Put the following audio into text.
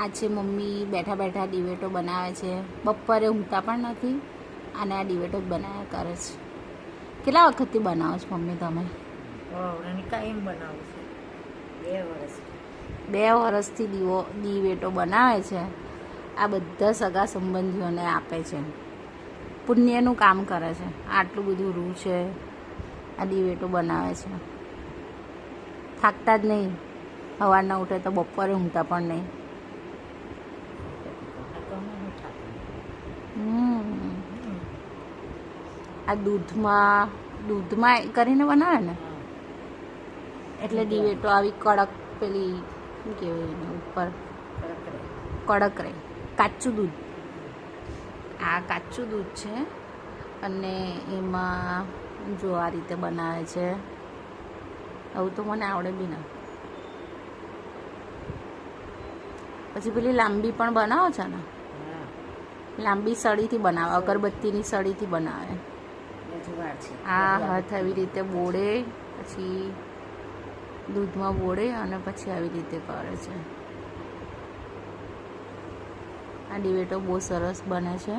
આ છે મમ્મી બેઠા બેઠા ડિવેટો બનાવે છે. બપોરે ઊંઘતા પણ નથી અને આ ડિવેટો જ બનાવ્યા કરે છે. કેટલા વખતથી બનાવો છો મમ્મી તમે? કાયમ બનાવું છું 2 વર્ષ. 2 વર્ષથી ડિવેટો બનાવે છે. આ બધા સગા સંબંધીઓને આપે છે. પુણ્યનું કામ કરે છે. આટલું બધું રૂ છે, આ ડિવેટો બનાવે છે. થાકતા જ નહીં. સવારના ઉઠે તો બપોરે ઊંઘતા પણ નહીં. આ દૂધમાં કરીને બનાવે ને એટલે ડિવેટો આવી કડક પેલી શું કહેવાય એને ઉપર કડક રહે. કાચું દૂધ, આ કાચું દૂધ છે અને એમાં જો આ રીતે બનાવે છે. આવું તો મને આવડે બી ના. પછી પેલી લાંબી પણ બનાવો છે ને, લાંબી સળીથી બનાવે, અગરબત્તીની સળીથી બનાવે. આ હાથ આવી રીતે બોળે, પછી દૂધમાં બોળે અને પછી આવી રીતે કરે છે. આ ડિવેટો બહુ સરસ બને છે.